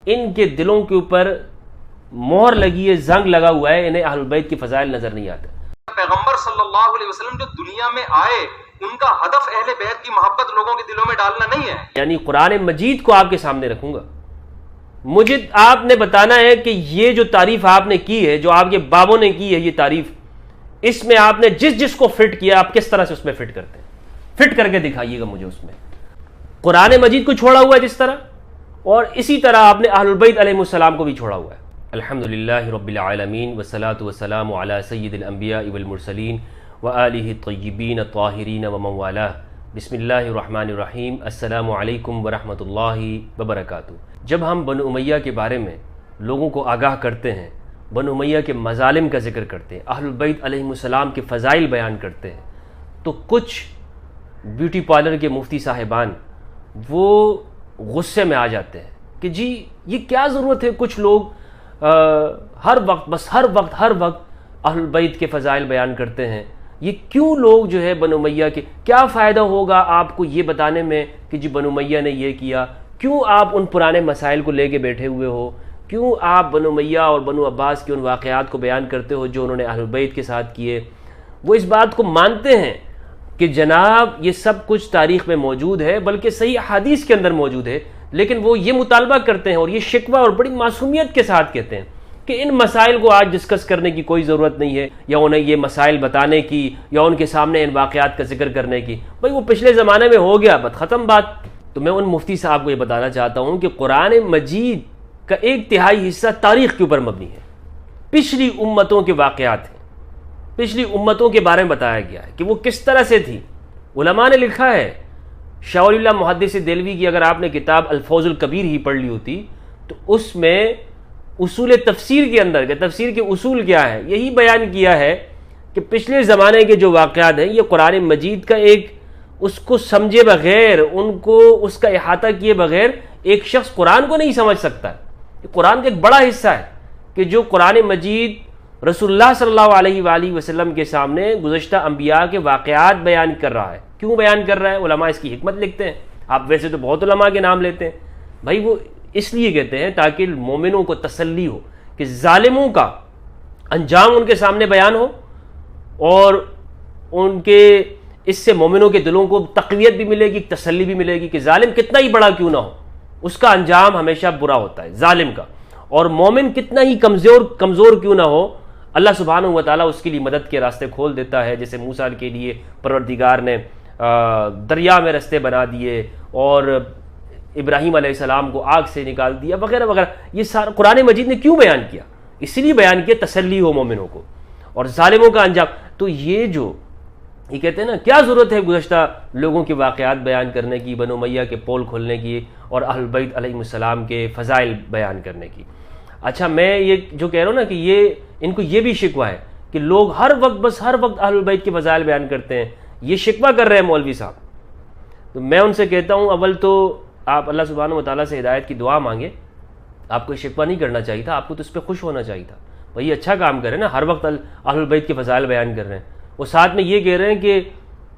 ان کے دلوں کے اوپر مہر لگی ہے، زنگ لگا ہوا ہے، انہیں اہل بیت کے فضائل نظر نہیں آتے۔ پیغمبر صلی اللہ علیہ وسلم جو دنیا میں آئے ان کا ہدف اہل بیت کی محبت لوگوں کے دلوں میں ڈالنا نہیں ہے، یعنی قرآن مجید کو آپ کے سامنے رکھوں گا، مجھے آپ نے بتانا ہے کہ یہ جو تعریف آپ نے کی ہے، جو آپ کے بابوں نے کی ہے یہ تعریف، اس میں آپ نے جس کو فٹ کیا آپ کس طرح سے اس میں فٹ کرتے ہیں، فٹ کر کے دکھائیے گا مجھے اس میں۔ قرآن مجید کو چھوڑا ہوا ہے جس طرح، اور اسی طرح آپ نے اہل البیت علیہ السلام کو بھی چھوڑا ہوا ہے۔ الحمدللہ رب العالمین والصلاة والسلام علی سید الانبیاء والمرسلین وآلہ الطیبین الطاہرین ومن والاه۔ بسم اللہ الرحمن الرحیم۔ السلام علیکم ورحمۃ اللہ وبرکاتہ۔ جب ہم بنو امیہ کے بارے میں لوگوں کو آگاہ کرتے ہیں، بنو امیہ کے مظالم کا ذکر کرتے ہیں، اہل البیت علیہ السلام کے فضائل بیان کرتے ہیں، تو کچھ بیوٹی پارلر کے مفتی صاحبان وہ غصے میں آ جاتے ہیں کہ جی یہ کیا ضرورت ہے، کچھ لوگ ہر وقت اہل البیت کے فضائل بیان کرتے ہیں، یہ کیوں لوگ جو ہے بنو امیہ کے، کیا فائدہ ہوگا آپ کو یہ بتانے میں کہ جی بنو امیہ نے یہ کیا، کیوں آپ ان پرانے مسائل کو لے کے بیٹھے ہوئے ہو، کیوں آپ بنو امیہ اور بنو عباس کے ان واقعات کو بیان کرتے ہو جو انہوں نے اہل البیت کے ساتھ کیے۔ وہ اس بات کو مانتے ہیں کہ جناب یہ سب کچھ تاریخ میں موجود ہے، بلکہ صحیح احادیث کے اندر موجود ہے، لیکن وہ یہ مطالبہ کرتے ہیں اور یہ شکوہ اور بڑی معصومیت کے ساتھ کہتے ہیں کہ ان مسائل کو آج ڈسکس کرنے کی کوئی ضرورت نہیں ہے، یا انہیں یہ مسائل بتانے کی، یا ان کے سامنے ان واقعات کا ذکر کرنے کی، بھائی وہ پچھلے زمانے میں ہو گیا، بات ختم بات۔ تو میں ان مفتی صاحب کو یہ بتانا چاہتا ہوں کہ قرآن مجید کا ایک تہائی حصہ تاریخ کے اوپر مبنی ہے، پچھلی امتوں کے واقعات ہیں، پچھلی امتوں کے بارے میں بتایا گیا ہے کہ وہ کس طرح سے تھی۔ علماء نے لکھا ہے، شاہ ولی اللہ محدث دہلوی کی اگر آپ نے کتاب الفوز الکبیر ہی پڑھ لی ہوتی تو اس میں اصول تفسیر کے اندر، کہ تفسیر کے اصول کیا ہے، یہی بیان کیا ہے کہ پچھلے زمانے کے جو واقعات ہیں یہ قرآن مجید کا ایک، اس کو سمجھے بغیر، ان کو اس کا احاطہ کیے بغیر ایک شخص قرآن کو نہیں سمجھ سکتا ہے۔ یہ قرآن کا ایک بڑا حصہ ہے کہ جو قرآن مجید رسول اللہ صلی اللہ علیہ وآلہ وسلم کے سامنے گزشتہ انبیاء کے واقعات بیان کر رہا ہے۔ کیوں بیان کر رہا ہے؟ علماء اس کی حکمت لکھتے ہیں۔ آپ ویسے تو بہت علماء کے نام لیتے ہیں، بھائی وہ اس لیے کہتے ہیں تاکہ مومنوں کو تسلی ہو کہ ظالموں کا انجام ان کے سامنے بیان ہو، اور ان کے اس سے مومنوں کے دلوں کو تقویت بھی ملے گی، تسلی بھی ملے گی کہ ظالم کتنا ہی بڑا کیوں نہ ہو اس کا انجام ہمیشہ برا ہوتا ہے ظالم کا، اور مومن کتنا ہی کمزور کیوں نہ ہو اللہ سبحانہ و تعالیٰ اس کے لیے مدد کے راستے کھول دیتا ہے، جیسے موسیٰ کے لیے پروردگار نے دریا میں راستے بنا دیے، اور ابراہیم علیہ السلام کو آگ سے نکال دیا، وغیرہ وغیرہ۔ یہ سارا قرآن مجید نے کیوں بیان کیا؟ اس لیے بیان کیا تسلی ہو مومنوں کو، اور ظالموں کا انجام۔ تو یہ کہتے ہیں نا کیا ضرورت ہے گزشتہ لوگوں کے واقعات بیان کرنے کی، بنو امیہ کے پول کھولنے کی، اور اہل بیت علیہ السلام کے فضائل بیان کرنے کی۔ اچھا میں یہ جو کہہ رہا ہوں نا کہ ان کو یہ بھی شکوہ ہے کہ لوگ ہر وقت اہل بیت کے فضائل بیان کرتے ہیں، یہ شکوہ کر رہے ہیں مولوی صاحب۔ تو میں ان سے کہتا ہوں اول تو آپ اللہ سبحانہ و تعالیٰ سے ہدایت کی دعا مانگیں، آپ کو شکوہ نہیں کرنا چاہیے تھا، آپ کو تو اس پہ خوش ہونا چاہیے تھا، بھائی اچھا کام کر رہے ہیں نا، ہر وقت اہل بیت کے فضائل بیان کر رہے ہیں۔ وہ ساتھ میں یہ کہہ رہے ہیں کہ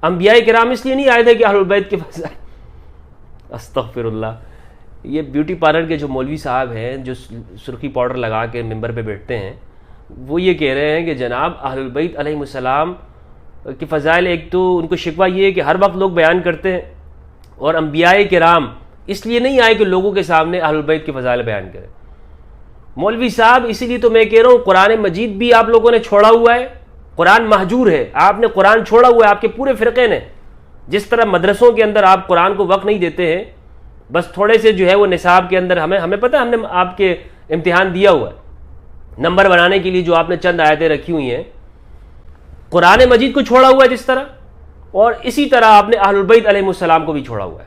انبیاء کرام اس لیے نہیں آئے تھے کہ اہل بیت کے فضائل، استغفر اللہ۔ یہ بیوٹی پارلر کے جو مولوی صاحب ہیں جو سرخی پاؤڈر لگا کے ممبر پہ بیٹھتے ہیں، وہ یہ کہہ رہے ہیں کہ جناب اہل البیت علیہ السلام کے فضائل، ایک تو ان کو شکوہ یہ ہے کہ ہر وقت لوگ بیان کرتے ہیں، اور انبیاء کرام اس لیے نہیں آئے کہ لوگوں کے سامنے اہل البیت کے فضائل بیان کریں۔ مولوی صاحب اسی لیے تو میں کہہ رہا ہوں قرآن مجید بھی آپ لوگوں نے چھوڑا ہوا ہے، قرآن مہجور ہے، آپ نے قرآن چھوڑا ہوا ہے، آپ کے پورے فرقے نے۔ جس طرح مدرسوں کے اندر آپ قرآن کو وقت نہیں دیتے ہیں، بس تھوڑے سے جو ہے وہ نصاب کے اندر ہمیں پتہ ہے، ہم نے آپ کے امتحان دیا ہوا ہے نمبر بنانے کے لیے، جو آپ نے چند آیتیں رکھی ہوئی ہیں، قرآن مجید کو چھوڑا ہوا ہے جس طرح، اور اسی طرح آپ نے اہل البیت علیہ السلام کو بھی چھوڑا ہوا ہے۔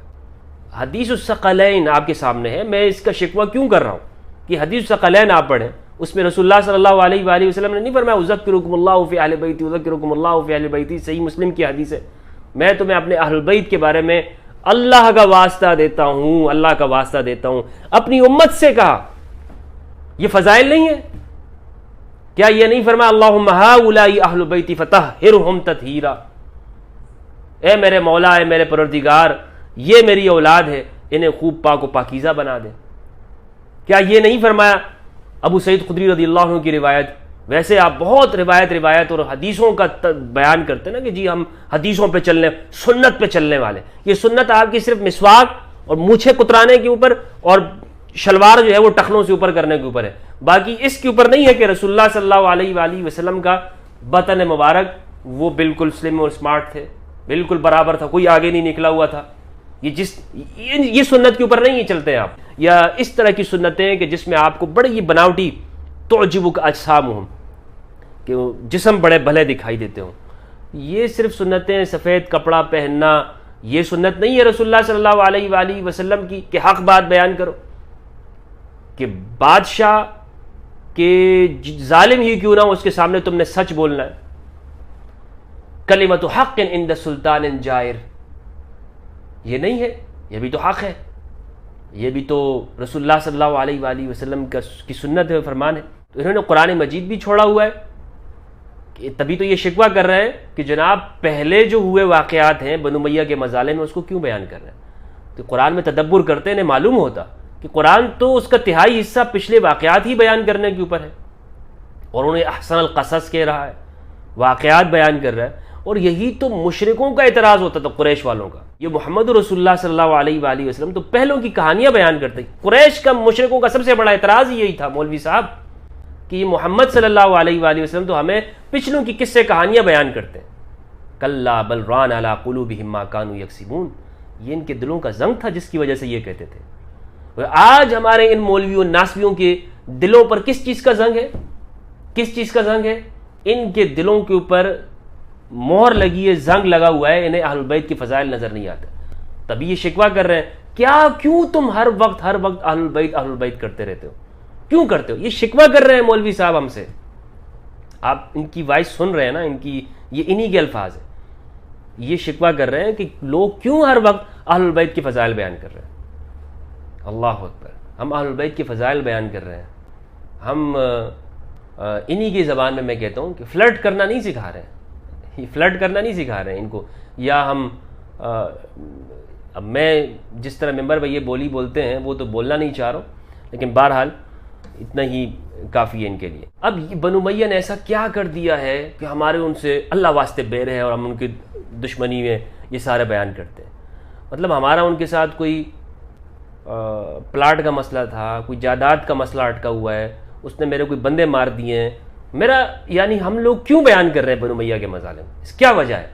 حدیث الثقلین آپ کے سامنے ہے، میں اس کا شکوہ کیوں کر رہا ہوں کہ حدیث الثقلین آپ پڑھیں، اس میں رسول اللہ صلی اللہ علیہ وآلہ وسلم نے نہیں فرمایا اذکرکم اللہ فی اہل بیتی، اذکرکم اللہ فی اہل بیتی، صحیح مسلم کی حدیث ہے، میں تمہیں اپنے اہل بیت کے بارے میں اللہ کا واسطہ دیتا ہوں، اللہ کا واسطہ دیتا ہوں، اپنی امت سے کہا۔ یہ فضائل نہیں ہے کیا؟ یہ نہیں فرمایا اللہم ہؤلاء اہل بیتی فطہرہم تطہیرا، اے میرے مولا، اے میرے پروردگار، یہ میری اولاد ہے، انہیں خوب پاک و پاکیزہ بنا دے۔ کیا یہ نہیں فرمایا ابو سعید خدری رضی اللہ عنہ کی روایت؟ ویسے آپ بہت روایت اور حدیثوں کا بیان کرتے ہیں نا کہ جی ہم حدیثوں پہ چلنے، سنت پہ چلنے والے. یہ سنت آپ کی صرف مسواک اور مونچھیں کترانے کے اوپر اور شلوار جو ہے وہ ٹخنوں سے اوپر کرنے کے اوپر ہے. باقی اس کے اوپر نہیں ہے کہ رسول اللہ صلی اللہ علیہ وآلہ وسلم کا بطن مبارک وہ بالکل سلم اور سمارٹ تھے، بالکل برابر تھا، کوئی آگے نہیں نکلا ہوا تھا. یہ سنت کے اوپر نہیں چلتے آپ. یا اس طرح کی سنتیں کہ جس میں آپ کو بڑی یہ بناوٹی تعجبک اجسامہم، کہ جسم بڑے بھلے دکھائی دیتے ہوں. یہ صرف سنتیں سفید کپڑا پہننا یہ سنت نہیں ہے رسول اللہ صلی اللہ علیہ وآلہ وسلم کی کہ حق بات بیان کرو، کہ بادشاہ کہ ظالم ہی کیوں نہ ہو اس کے سامنے تم نے سچ بولنا ہے. کلمۃ حق عند سلطان جائر، یہ نہیں ہے، یہ بھی تو حق ہے، یہ بھی تو رسول اللہ صلی اللہ علیہ وآلہ وسلم کی سنت ہے، فرمان ہے. تو انہوں نے قرآن مجید بھی چھوڑا ہوا ہے کہ تبھی تو یہ شکوہ کر رہے ہیں کہ جناب پہلے جو ہوئے واقعات ہیں بنو امیہ کے مظالم میں اس کو کیوں بیان کر رہے ہیں. تو قرآن میں تدبر کرتے انہیں معلوم ہوتا کہ قرآن تو اس کا تہائی حصہ پچھلے واقعات ہی بیان کرنے کے اوپر ہے، اور انہیں احسن القصص کہہ رہا ہے، واقعات بیان کر رہا ہے. اور یہی تو مشرکوں کا اعتراض ہوتا تھا، قریش والوں کا. یہ محمد رسول اللہ صلی اللہ علیہ وآلہ وسلم تو پہلوں کی کہانیاں بیان کرتے. قریش کا مشرکوں کا سب سے بڑا اعتراض یہی تھا مولوی صاحب کہ یہ محمد صلی اللہ علیہ وآلہ وسلم تو ہمیں پچھلوں کی قصے کہانیاں بیان کرتے ہیں. کلا بل ران علی قلوبہم ما کانوا یکسبون، یہ ان کے دلوں کا زنگ تھا جس کی وجہ سے یہ کہتے تھے. اور آج ہمارے ان مولویوں ناسبیوں کے دلوں پر کس چیز کا زنگ ہے؟ کس چیز کا زنگ ہے؟ ان کے دلوں کے اوپر مہر لگی ہے، زنگ لگا ہوا ہے، انہیں اہل البیت کی فضائل نظر نہیں آتے. تبھی یہ شکوہ کر رہے ہیں کیوں تم ہر وقت اہل البیت کرتے رہتے ہو، کیوں کرتے ہو؟ یہ شکوہ کر رہے ہیں مولوی صاحب ہم سے. آپ ان کی وائس سن رہے ہیں نا، ان کی یہ انہی کے الفاظ ہیں. یہ شکوہ کر رہے ہیں کہ لوگ کیوں ہر وقت اہل البیت کی فضائل بیان کر رہے ہیں. اللہ اکبر، ہم اہل البیت کی فضائل بیان کر رہے ہیں. ہم انہی کی زبان میں کہتا ہوں کہ فلرٹ کرنا نہیں سکھا رہے ہیں، یہ فلرٹ کرنا نہیں سکھا رہے ہیں ان کو. یا ہم اب میں جس طرح ممبر پہ یہ بولی بولتے ہیں وہ تو بولنا نہیں چاہ رہا ہوں، لیکن بہرحال اتنا ہی کافی ہے ان کے لیے. اب بنو امیہ نے ایسا کیا کر دیا ہے کہ ہمارے ان سے اللہ واسطے بیر ہے اور ہم ان کی دشمنی میں یہ سارے بیان کرتے ہیں. مطلب ہمارا ان کے ساتھ کوئی پلاٹ کا مسئلہ تھا، کوئی جائیداد کا مسئلہ اٹکا ہوا ہے، اس نے میرے کوئی بندے مار دیے ہیں، میرا یعنی ہم لوگ کیوں بیان کر رہے ہیں بنو امیہ کے مظالم؟ اس کیا وجہ ہے؟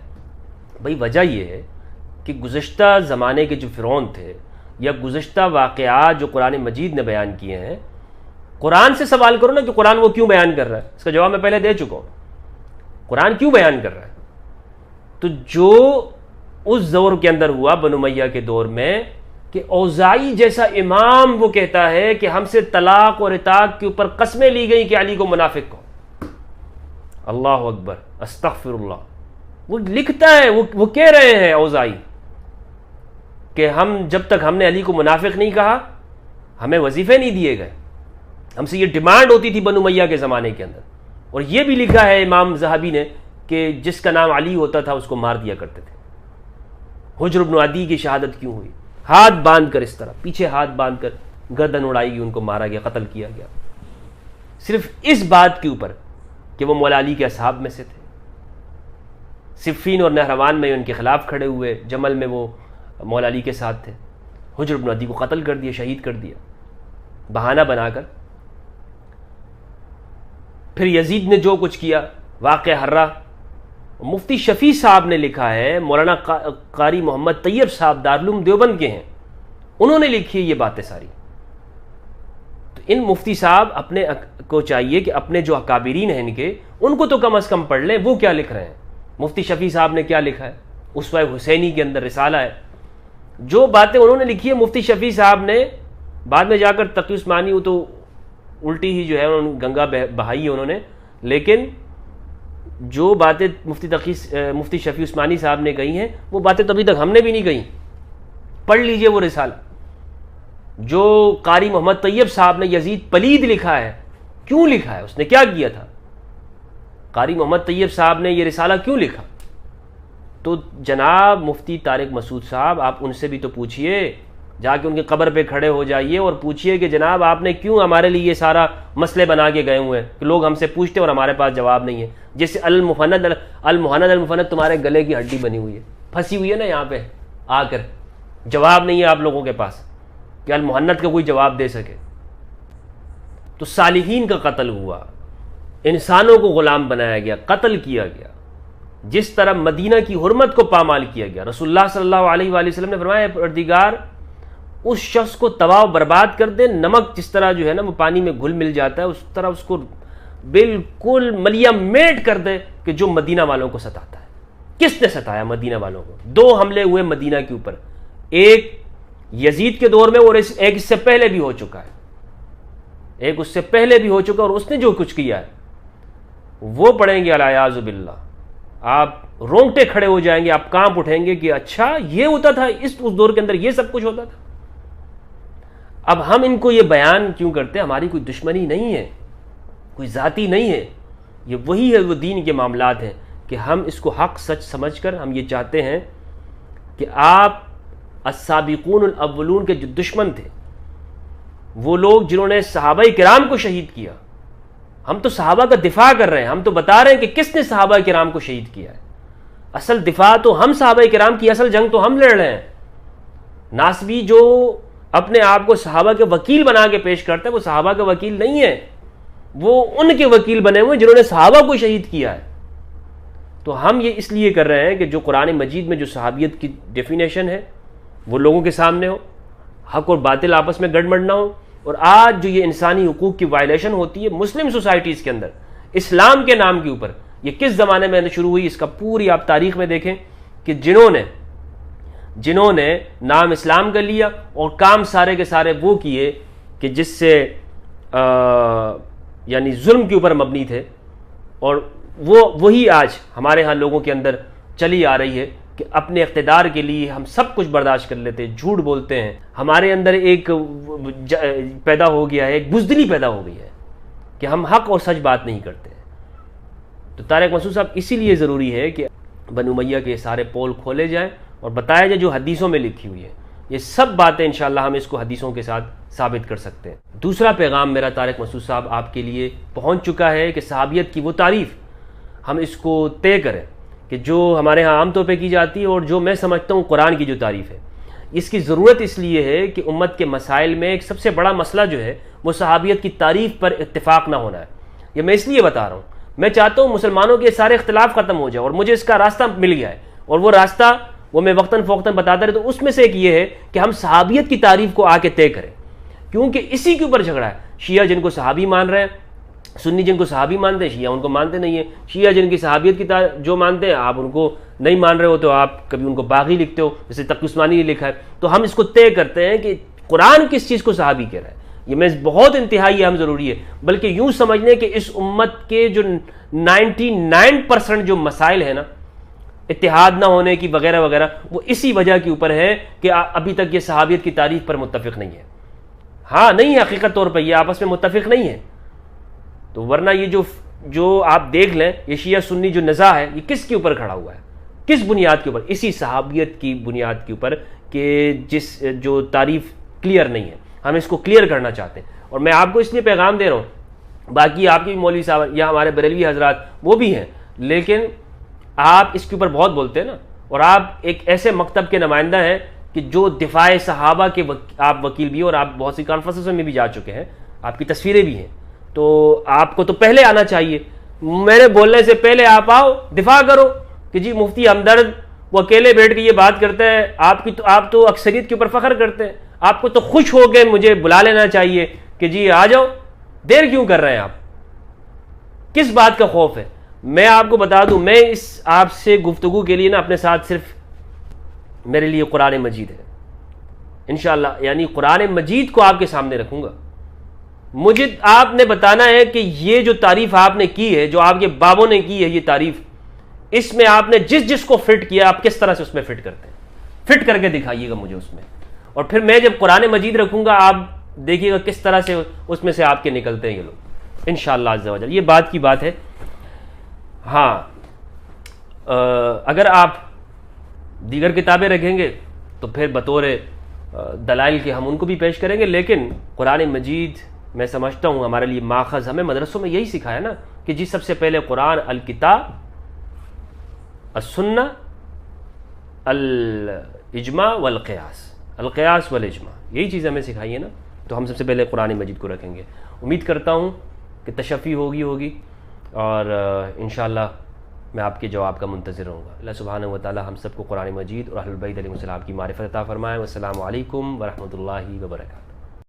بھائی وجہ یہ ہے کہ گزشتہ زمانے کے جو فرعون تھے یا گزشتہ واقعات جو قرآن مجید نے بیان کیے ہیں، قرآن سے سوال کرو نا کہ قرآن وہ کیوں بیان کر رہا ہے. اس کا جواب میں پہلے دے چکا ہوں. قرآن کیوں بیان کر رہا ہے؟ تو جو اس دور کے اندر ہوا بنو امیہ کے دور میں کہ اوزاعی جیسا امام وہ کہتا ہے کہ ہم سے طلاق اور عتاق کے اوپر قسمیں لی گئی کہ علی کو منافق کو. اللہ اکبر، استغفر اللہ. وہ لکھتا ہے، وہ کہہ رہے ہیں اوزاعی کہ جب تک ہم نے علی کو منافق نہیں کہا ہمیں وظیفے نہیں دیے گئے. ہم سے یہ ڈیمانڈ ہوتی تھی بنو امیہ کے زمانے کے اندر. اور یہ بھی لکھا ہے امام ذہبی نے کہ جس کا نام علی ہوتا تھا اس کو مار دیا کرتے تھے. حجر بن عدی کی شہادت کیوں ہوئی؟ ہاتھ باندھ کر، اس طرح پیچھے ہاتھ باندھ کر گردن اڑائی گئی، ان کو مارا گیا، قتل کیا گیا، صرف اس بات کے اوپر کہ وہ مولا علی کے اصحاب میں سے تھے. صفین اور نہروان میں ان کے خلاف کھڑے ہوئے، جمل میں وہ مولا علی کے ساتھ تھے. حجر بن عدی کو قتل کر دیا، شہید کر دیا بہانہ بنا کر. پھر یزید نے جو کچھ کیا، واقعہ ہررا. مفتی شفیع صاحب نے لکھا ہے، مولانا قاری محمد طیب صاحب دارالعلوم دیوبند کے ہیں، انہوں نے لکھی یہ باتیں ساری. تو ان مفتی صاحب اپنے کو چاہیے کہ اپنے جو اکابرین ہیں ان کو تو کم از کم پڑھ لیں، وہ کیا لکھ رہے ہیں. مفتی شفیع صاحب نے کیا لکھا ہے؟ اسوہ حسینی کے اندر رسالہ ہے. جو باتیں انہوں نے لکھی ہے مفتی شفیع صاحب نے، بعد میں جا کر تقی عثمانی وہ تو الٹی ہی جو ہے انہوں نے گنگا بہائی ہے انہوں نے، لیکن جو باتیں مفتی شفیع عثمانی صاحب نے کہی ہیں وہ باتیں تو ابھی تک ہم نے بھی نہیں کہی. پڑھ لیجئے وہ رسالہ. جو قاری محمد طیب صاحب نے یزید پلید لکھا ہے، کیوں لکھا ہے؟ اس نے کیا کیا تھا؟ قاری محمد طیب صاحب نے یہ رسالہ کیوں لکھا؟ تو جناب مفتی طارق مسعود صاحب، آپ ان سے بھی تو پوچھئے جا کے ان کی قبر پہ کھڑے ہو جائیے اور پوچھیے کہ جناب آپ نے کیوں ہمارے لیے یہ سارا مسئلے بنا کے گئے ہوئے ہیں کہ لوگ ہم سے پوچھتے اور ہمارے پاس جواب نہیں ہے. جس المفند تمہارے گلے کی ہڈی بنی ہوئی ہے, پھنسی ہوئی ہے نا یہاں پہ آ کر, جواب نہیں ہے آپ لوگوں کے پاس کہ المحنت کا کوئی جواب دے سکے. تو صالحین کا قتل ہوا, انسانوں کو غلام بنایا گیا, قتل کیا گیا. جس طرح مدینہ کی حرمت کو پامال کیا گیا, رسول اللہ صلی اللہ علیہ وآلہ وسلم نے فرمایا پروردگار اس شخص کو تباہ و برباد کر دے, نمک جس طرح جو ہے نا وہ پانی میں گھل مل جاتا ہے اس طرح اس کو بالکل ملیا میٹ کر دے کہ جو مدینہ والوں کو ستاتا ہے. کس نے ستایا مدینہ والوں کو؟ 2 حملے ہوئے مدینہ کے اوپر, ایک یزید کے دور میں اور ایک اس سے پہلے بھی ہو چکا ہے, ایک اس سے پہلے بھی ہو چکا, اور اس نے جو کچھ کیا ہے وہ پڑھیں گے الیاذ باللہ, آپ رونگٹے کھڑے ہو جائیں گے, آپ کانپ اٹھیں گے کہ اچھا یہ ہوتا تھا, اس دور کے اندر یہ سب کچھ ہوتا تھا. اب ہم ان کو یہ بیان کیوں کرتے ہیں؟ ہماری کوئی دشمنی نہیں ہے, کوئی ذاتی نہیں ہے, یہ وہی ہے وہ دین کے معاملات ہیں کہ ہم اس کو حق سچ سمجھ کر ہم یہ چاہتے ہیں کہ آپ السابقون الاولون کے جو دشمن تھے, وہ لوگ جنہوں نے صحابہ کرام کو شہید کیا, ہم تو صحابہ کا دفاع کر رہے ہیں, ہم تو بتا رہے ہیں کہ کس نے صحابہ کرام کو شہید کیا ہے. اصل دفاع تو ہم صحابہ کرام کی, اصل جنگ تو ہم لڑ رہے ہیں. ناسبی جو اپنے آپ کو صحابہ کے وکیل بنا کے پیش کرتا ہے وہ صحابہ کا وکیل نہیں ہے, وہ ان کے وکیل بنے ہوئے جنہوں نے صحابہ کو شہید کیا ہے. تو ہم یہ اس لیے کر رہے ہیں کہ جو قرآن مجید میں جو صحابیت کی ڈیفینیشن ہے وہ لوگوں کے سامنے ہو, حق اور باطل آپس میں گڑبڑ نہ ہو. اور آج جو یہ انسانی حقوق کی وائلیشن ہوتی ہے مسلم سوسائٹیز کے اندر اسلام کے نام کے اوپر, یہ کس زمانے میں شروع ہوئی, اس کا پوری آپ تاریخ میں دیکھیں کہ جنہوں نے نام اسلام کا لیا اور کام سارے کے سارے وہ کیے کہ جس سے یعنی ظلم کے اوپر مبنی تھے, اور وہی آج ہمارے ہاں لوگوں کے اندر چلی آ رہی ہے کہ اپنے اقتدار کے لیے ہم سب کچھ برداشت کر لیتے ہیں, جھوٹ بولتے ہیں. ہمارے اندر ایک پیدا ہو گیا ہے, ایک بزدلی پیدا ہو گئی ہے کہ ہم حق اور سچ بات نہیں کرتے. تو طارق مسعود صاحب اسی لیے ضروری ہے کہ بنو امیہ کے سارے پول کھولے جائیں اور بتایا جائے جو حدیثوں میں لکھی ہوئی ہے. یہ سب باتیں انشاءاللہ ہم اس کو حدیثوں کے ساتھ ثابت کر سکتے ہیں. دوسرا پیغام میرا طارق مسعود صاحب آپ کے لیے پہنچ چکا ہے کہ صحابیت کی وہ تعریف ہم اس کو طے کریں کہ جو ہمارے ہاں عام طور پہ کی جاتی ہے اور جو میں سمجھتا ہوں قرآن کی جو تعریف ہے. اس کی ضرورت اس لیے ہے کہ امت کے مسائل میں ایک سب سے بڑا مسئلہ جو ہے وہ صحابیت کی تعریف پر اتفاق نہ ہونا ہے. یہ میں اس لیے بتا رہا ہوں, میں چاہتا ہوں مسلمانوں کے سارے اختلاف ختم ہو جائے, اور مجھے اس کا راستہ مل گیا ہے, اور وہ راستہ وہ میں وقتاً فوقتاً بتاتا رہتا ہوں. اس میں سے ایک یہ ہے کہ ہم صحابیت کی تعریف کو آ کے طے کریں, کیونکہ اسی کے اوپر جھگڑا ہے. شیعہ جن کو صحابی مان رہے ہیں, سنی جن کو صحابی مانتے ہیں, شیعہ ان کو مانتے نہیں ہیں. شیعہ جن کی صحابیت کی جو مانتے ہیں آپ ان کو نہیں مان رہے ہو تو آپ کبھی ان کو باغی لکھتے ہو, جیسے تقی عثمانی نے لکھا ہے. تو ہم اس کو طے کرتے ہیں کہ قرآن کس چیز کو صحابی کہہ رہا ہے. یہ میں بہت انتہائی اہم ضروری ہے, بلکہ یوں سمجھ لیں کہ اس امت کے جو 99% جو مسائل ہیں نا اتحاد نہ ہونے کی وغیرہ وغیرہ, وہ اسی وجہ کے اوپر ہے کہ ابھی تک یہ صحابیت کی تعریف پر متفق نہیں ہے. ہاں نہیں ہے, حقیقت طور پر یہ آپس میں متفق نہیں ہے. تو ورنہ یہ جو آپ دیکھ لیں یہ شیعہ سنی جو نزاع ہے یہ کس کے اوپر کھڑا ہوا ہے, کس بنیاد کے اوپر؟ اسی صحابیت کی بنیاد کے اوپر کہ جو تعریف کلیئر نہیں ہے. ہم اس کو کلیئر کرنا چاہتے ہیں, اور میں آپ کو اس لیے پیغام دے رہا ہوں. باقی آپ کے بھی مولوی صاحب یا ہمارے بریلوی حضرات وہ بھی ہیں, لیکن آپ اس کے اوپر بہت بولتے ہیں نا, اور آپ ایک ایسے مکتب کے نمائندہ ہیں کہ جو دفاع صحابہ کے آپ وکیل بھی ہیں, اور آپ بہت سی کانفرنسز میں بھی جا چکے ہیں, آپ کی تصویریں بھی ہیں. تو آپ کو تو پہلے آنا چاہیے, میرے بولنے سے پہلے آپ آؤ, دفاع کرو کہ جی مفتی ہمدرد وہ اکیلے بیٹھ کے یہ بات کرتا ہے, آپ تو اکثریت کے اوپر فخر کرتے ہیں, آپ کو تو خوش ہو کے مجھے بلا لینا چاہیے کہ جی آ جاؤ. دیر کیوں کر رہے ہیں آپ, کس بات کا خوف ہے؟ میں آپ کو بتا دوں, میں اس آپ سے گفتگو کے لیے نا اپنے ساتھ صرف میرے لیے قرآن مجید ہے انشاءاللہ, یعنی قرآن مجید کو آپ کے سامنے رکھوں گا. مجھے آپ نے بتانا ہے کہ یہ جو تعریف آپ نے کی ہے, جو آپ کے بابوں نے کی ہے یہ تعریف, اس میں آپ نے جس کو فٹ کیا آپ کس طرح سے اس میں فٹ کرتے ہیں, فٹ کر کے دکھائیے گا مجھے اس میں. اور پھر میں جب قرآن مجید رکھوں گا آپ دیکھیے گا کس طرح سے اس میں سے آپ کے نکلتے ہیں یہ لوگ انشاءاللہ عز و جل. یہ بات کی بات ہے. ہاں اگر آپ دیگر کتابیں رکھیں گے تو پھر بطور دلائل کے ہم ان کو بھی پیش کریں گے، لیکن قرآن مجید میں سمجھتا ہوں ہمارے لیے ماخذ، ہمیں مدرسوں میں یہی سکھایا نا کہ جی سب سے پہلے قرآن، الکتاب، السنہ، الاجماع والقیاس، القیاس والاجماع، یہی چیزیں ہمیں سکھائی ہیں نا، تو ہم سب سے پہلے قرآن مجید کو رکھیں گے۔ امید کرتا ہوں کہ تشفی ہوگی اور انشاءاللہ میں آپ کے جواب کا منتظر رہوں گا۔ اللہ سبحانہ و تعالی ہم سب کو قرآن مجید اور اہل البیت علیہم السلام کی معرفت عطا فرمائے۔ والسلام علیکم ورحمۃ اللہ وبرکاتہ۔